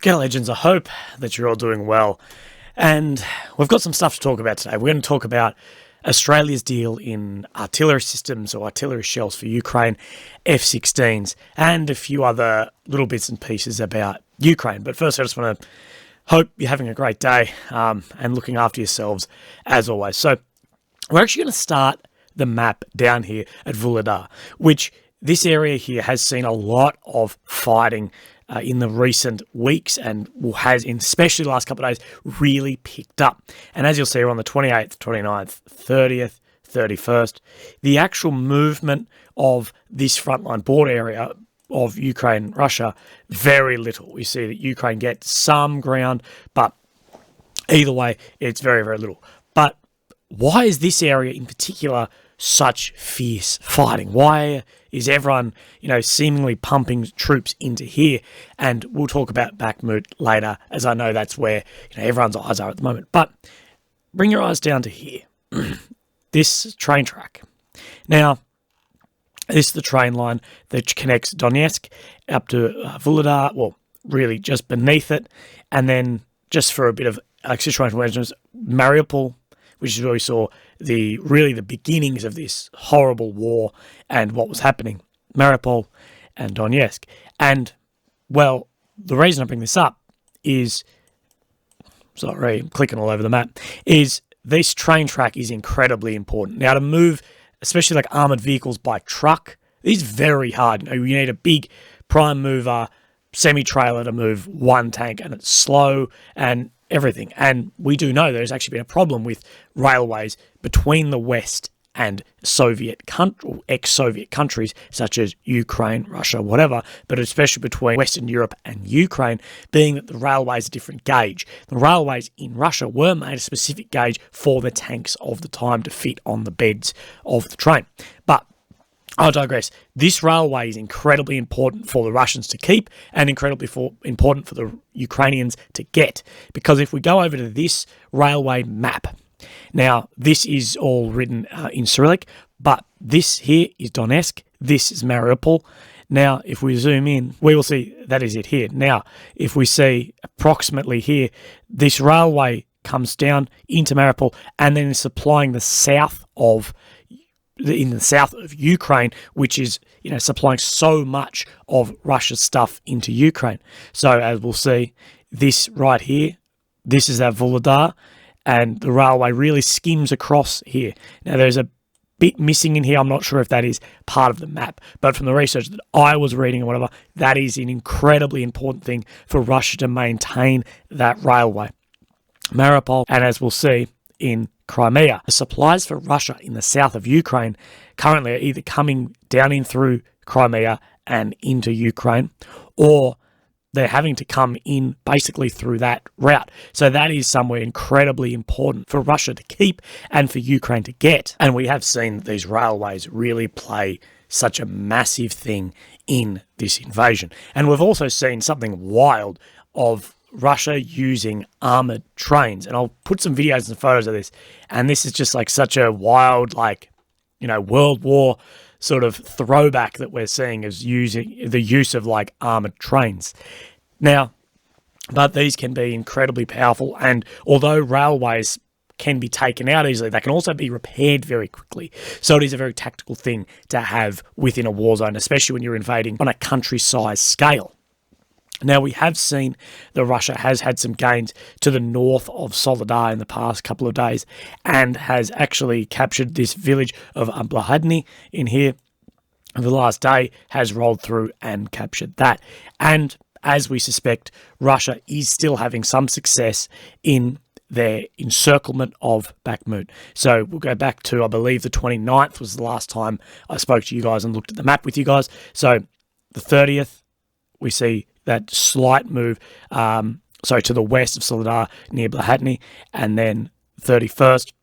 G'day legends, I hope that you're all doing well. And we've got some stuff to talk about today. We're going to talk about Australia's deal in artillery systems or artillery shells for Ukraine, F-16s, and a few other little bits and pieces about Ukraine. But first, I just want to hope you're having a great day and looking after yourselves as always. So we're actually going to start the map down here at Vuhledar, which this area here has seen a lot of fighting in the recent weeks and has, especially the last couple of days, really picked up. And as you'll see, we're on the 28th, 29th, 30th, 31st. The actual movement of this frontline border area of Ukraine, Russia, very little. We see that Ukraine gets some ground, but either way, it's very, very little. But why is this area in particular such fierce fighting? Why is everyone, seemingly pumping troops into here? And we'll talk about Bakhmut later, as I know that's where everyone's eyes are at the moment. But bring your eyes down to here. This train track. Now, this is the train line that connects Donetsk up to Vuhledar, well, really just beneath it. And then just for a bit of situational awareness, Mariupol, which is where we saw the beginnings of this horrible war and what was happening. Mariupol and Donetsk. And, well, the reason I bring this up is, sorry, I'm clicking all over the map, is this train track is incredibly important. Now, to move, especially like armoured vehicles by truck, is very hard. You need a big prime mover, semi-trailer to move one tank, and it's slow and everything. And we do know there's actually been a problem with railways between the West and ex-Soviet countries such as Ukraine, Russia, whatever, but especially between Western Europe and Ukraine, being that the railways are different gauge. The railways in Russia were made a specific gauge for the tanks of the time to fit on the beds of the train. But I digress. This railway is incredibly important for the Russians to keep and incredibly important for the Ukrainians to get. Because if we go over to this railway map, now this is all written in Cyrillic, but this here is Donetsk, this is Mariupol. Now, if we zoom in, we will see that is it here. Now, if we see approximately here, this railway comes down into Mariupol and then is supplying the south of Ukraine, which is, supplying so much of Russia's stuff into Ukraine. So as we'll see, this right here, this is our Vuhledar, and the railway really skims across here. Now there's a bit missing in here. I'm not sure if that is part of the map, but from the research that I was reading or whatever, that is an incredibly important thing for Russia to maintain that railway. Mariupol, and as we'll see in Crimea. The supplies for Russia in the south of Ukraine currently are either coming down in through Crimea and into Ukraine, or they're having to come in basically through that route. So that is somewhere incredibly important for Russia to keep and for Ukraine to get. And we have seen that these railways really play such a massive thing in this invasion. And we've also seen something wild of Russia using armoured trains. And I'll put some videos and photos of this. And this is just like such a wild, World War sort of throwback that we're seeing as using the use of armoured trains. Now, but these can be incredibly powerful. And although railways can be taken out easily, they can also be repaired very quickly. So it is a very tactical thing to have within a war zone, especially when you're invading on a country-size scale. Now, we have seen that Russia has had some gains to the north of Soledar in the past couple of days and has actually captured this village of oblast in here. The last day has rolled through and captured that. And as we suspect, Russia is still having some success in their encirclement of Bakhmut. So we'll go back to, I believe, the 29th was the last time I spoke to you guys and looked at the map with you guys. So the 30th, we see that slight move, to the west of Soledar near Bakhmut, and then 31st,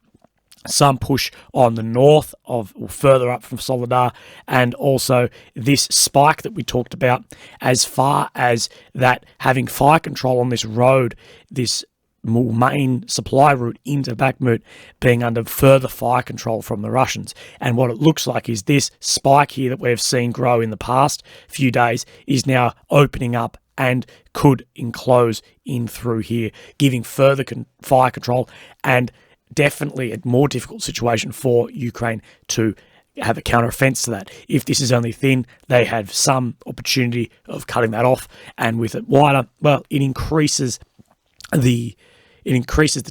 some push on the north of, or further up from Soledar, and also this spike that we talked about, as far as that having fire control on this road, this main supply route into Bakhmut being under further fire control from the Russians. And what it looks like is this spike here that we've seen grow in the past few days is now opening up and could enclose in through here, giving further fire control and definitely a more difficult situation for Ukraine to have a counter-offence to that. If this is only thin, they have some opportunity of cutting that off, and with it wider, well, it increases the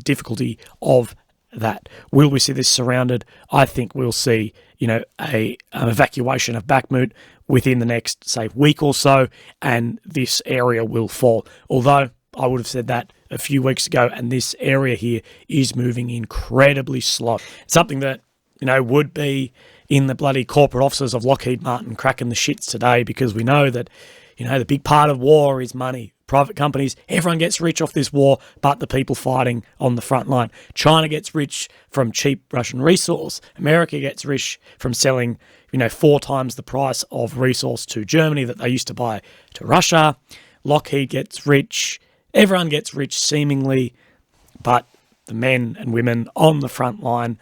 difficulty of that. Will we see this surrounded? I think we'll see, an evacuation of Bakhmut within the next, say, week or so, and this area will fall. Although I would have said that a few weeks ago, and this area here is moving incredibly slow. Something that, would be in the bloody corporate offices of Lockheed Martin cracking the shits today, because we know that, the big part of war is money. Private companies, everyone gets rich off this war, but the people fighting on the front line. China gets rich from cheap Russian resource. America gets rich from selling, 4 times the price of resource to Germany that they used to buy to Russia. Lockheed gets rich. Everyone gets rich seemingly, but the men and women on the front line,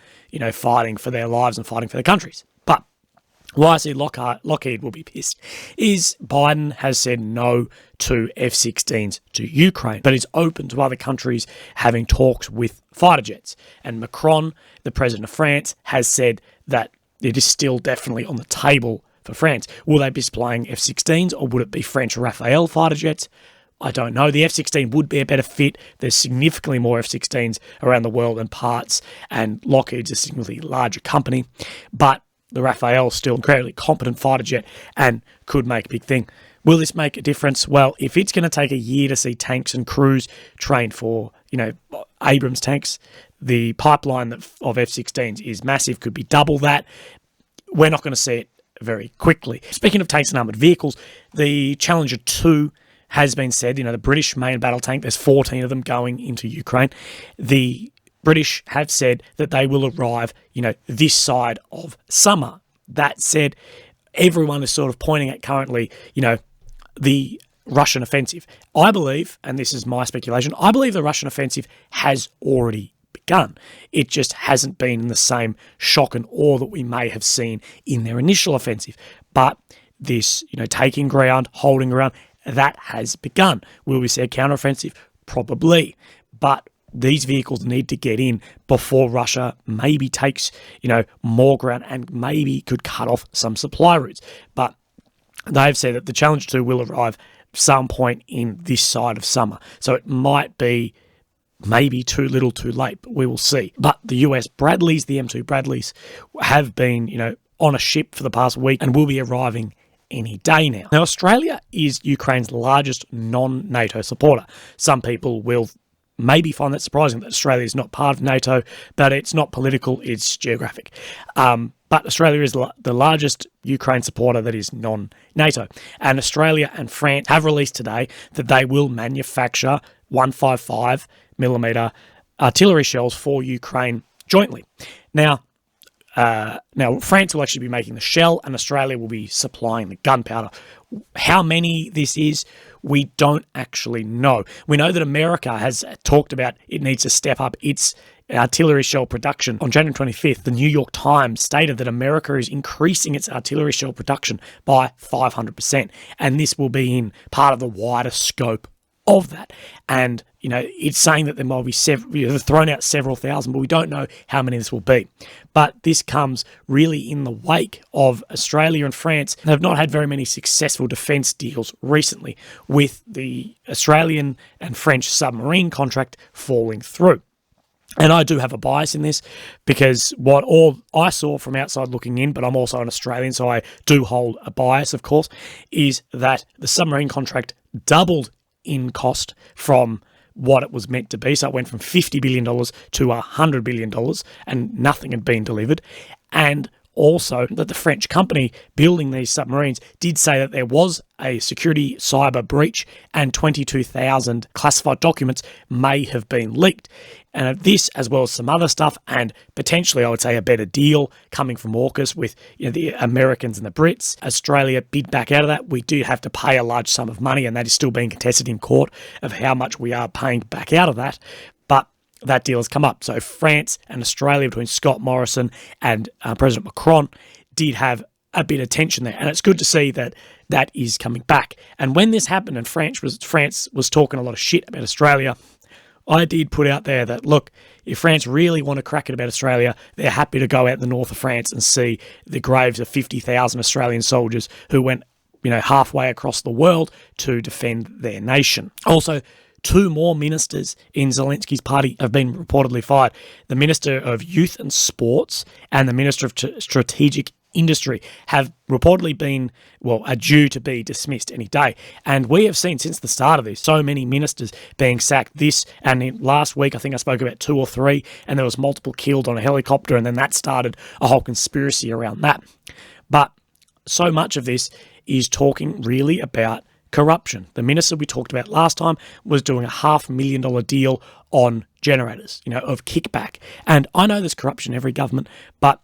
fighting for their lives and fighting for their countries. But why I see Lockheed will be pissed is Biden has said no to F-16s to Ukraine, but is open to other countries having talks with fighter jets. And Macron, the president of France, has said that it is still definitely on the table for France. Will they be supplying F-16s, or would it be French Rafale fighter jets? I don't know. The F-16 would be a better fit. There's significantly more F-16s around the world and parts, and Lockheed's a significantly larger company. But the Rafale is still an incredibly competent fighter jet and could make a big thing. Will this make a difference? Well, if it's going to take a year to see tanks and crews trained for, Abrams tanks, the pipeline of F-16s is massive, could be double that. We're not going to see it very quickly. Speaking of tanks and armoured vehicles, the Challenger 2 has been said, the British main battle tank, there's 14 of them going into Ukraine. The British have said that they will arrive, this side of summer. That said, everyone is sort of pointing at currently, the Russian offensive. I believe, and this is my speculation, I believe the Russian offensive has already begun. It just hasn't been in the same shock and awe that we may have seen in their initial offensive. But this, taking ground, holding ground, that has begun. Will we see a counteroffensive? Probably. But these vehicles need to get in before Russia maybe takes, more ground and maybe could cut off some supply routes. But they've said that the Challenger 2 will arrive some point in this side of summer. So it might be maybe too little too late, but we will see. But the US Bradleys, the M2 Bradleys, have been, on a ship for the past week and will be arriving any day now. Now, Australia is Ukraine's largest non-NATO supporter. Some people will maybe find that surprising that Australia is not part of NATO, but it's not political, it's geographic. But Australia is the largest Ukraine supporter that is non-NATO. And Australia and France have released today that they will manufacture 155mm artillery shells for Ukraine jointly. Now, France will actually be making the shell, and Australia will be supplying the gunpowder. How many this is, we don't actually know. We know that America has talked about it needs to step up its artillery shell production. On January 25th, the New York Times stated that America is increasing its artillery shell production by 500%, and this will be in part of the wider scope of that. And, it's saying that there might be they've thrown out several thousand, but we don't know how many this will be. But this comes really in the wake of Australia and France have not had very many successful defence deals recently, with the Australian and French submarine contract falling through. And I do have a bias in this, because what all I saw from outside looking in, but I'm also an Australian, so I do hold a bias, of course, is that the submarine contract doubled in cost from what it was meant to be. So it went from $50 billion to $100 billion, and nothing had been delivered. And also that the French company building these submarines did say that there was a security cyber breach and 22,000 classified documents may have been leaked. And this, as well as some other stuff, and potentially, I would say, a better deal coming from AUKUS with the Americans and the Brits. Australia bid back out of that. We do have to pay a large sum of money, and that is still being contested in court of how much we are paying back out of that. But that deal has come up. So France and Australia, between Scott Morrison and President Macron, did have a bit of tension there. And it's good to see that that is coming back. And when this happened and France was talking a lot of shit about Australia, I did put out there that, look, if France really want to crack it about Australia, they're happy to go out the north of France and see the graves of 50,000 Australian soldiers who went, halfway across the world to defend their nation. Also, 2 more ministers in Zelensky's party have been reportedly fired. The Minister of Youth and Sports and the Minister of Strategic Industry have reportedly been, are due to be dismissed any day. And we have seen since the start of this so many ministers being sacked. Last week I think I spoke about 2 or 3, and there was multiple killed on a helicopter, and then that started a whole conspiracy around that. But so much of this is talking really about corruption. The minister we talked about last time was doing a $500,000 deal on generators, of kickback. And I know there's corruption in every government, but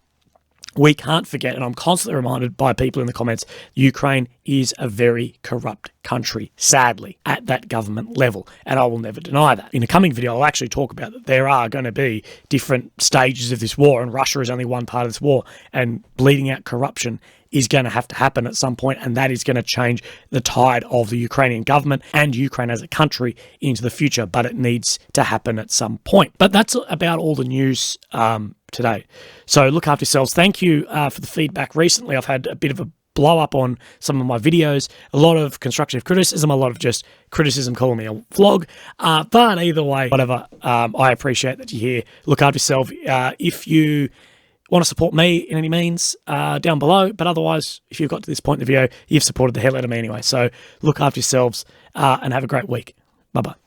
we can't forget, and I'm constantly reminded by people in the comments, Ukraine is a very corrupt country, sadly, at that government level, and I will never deny that. In a coming video, I'll actually talk about that there are going to be different stages of this war, and Russia is only one part of this war, and bleeding out corruption is going to have to happen at some point, and that is going to change the tide of the Ukrainian government and Ukraine as a country into the future, but it needs to happen at some point. But that's about all the news today. So look after yourselves. Thank you for the feedback recently. I've had a bit of a blow up on some of my videos, a lot of constructive criticism, a lot of just criticism calling me a vlog, but either way, whatever, I appreciate that you're here. Look after yourself. If you want to support me in any means, down below, but otherwise, if you've got to this point in the video, you've supported the hell out of me anyway. So look after yourselves and have a great week. Bye-bye.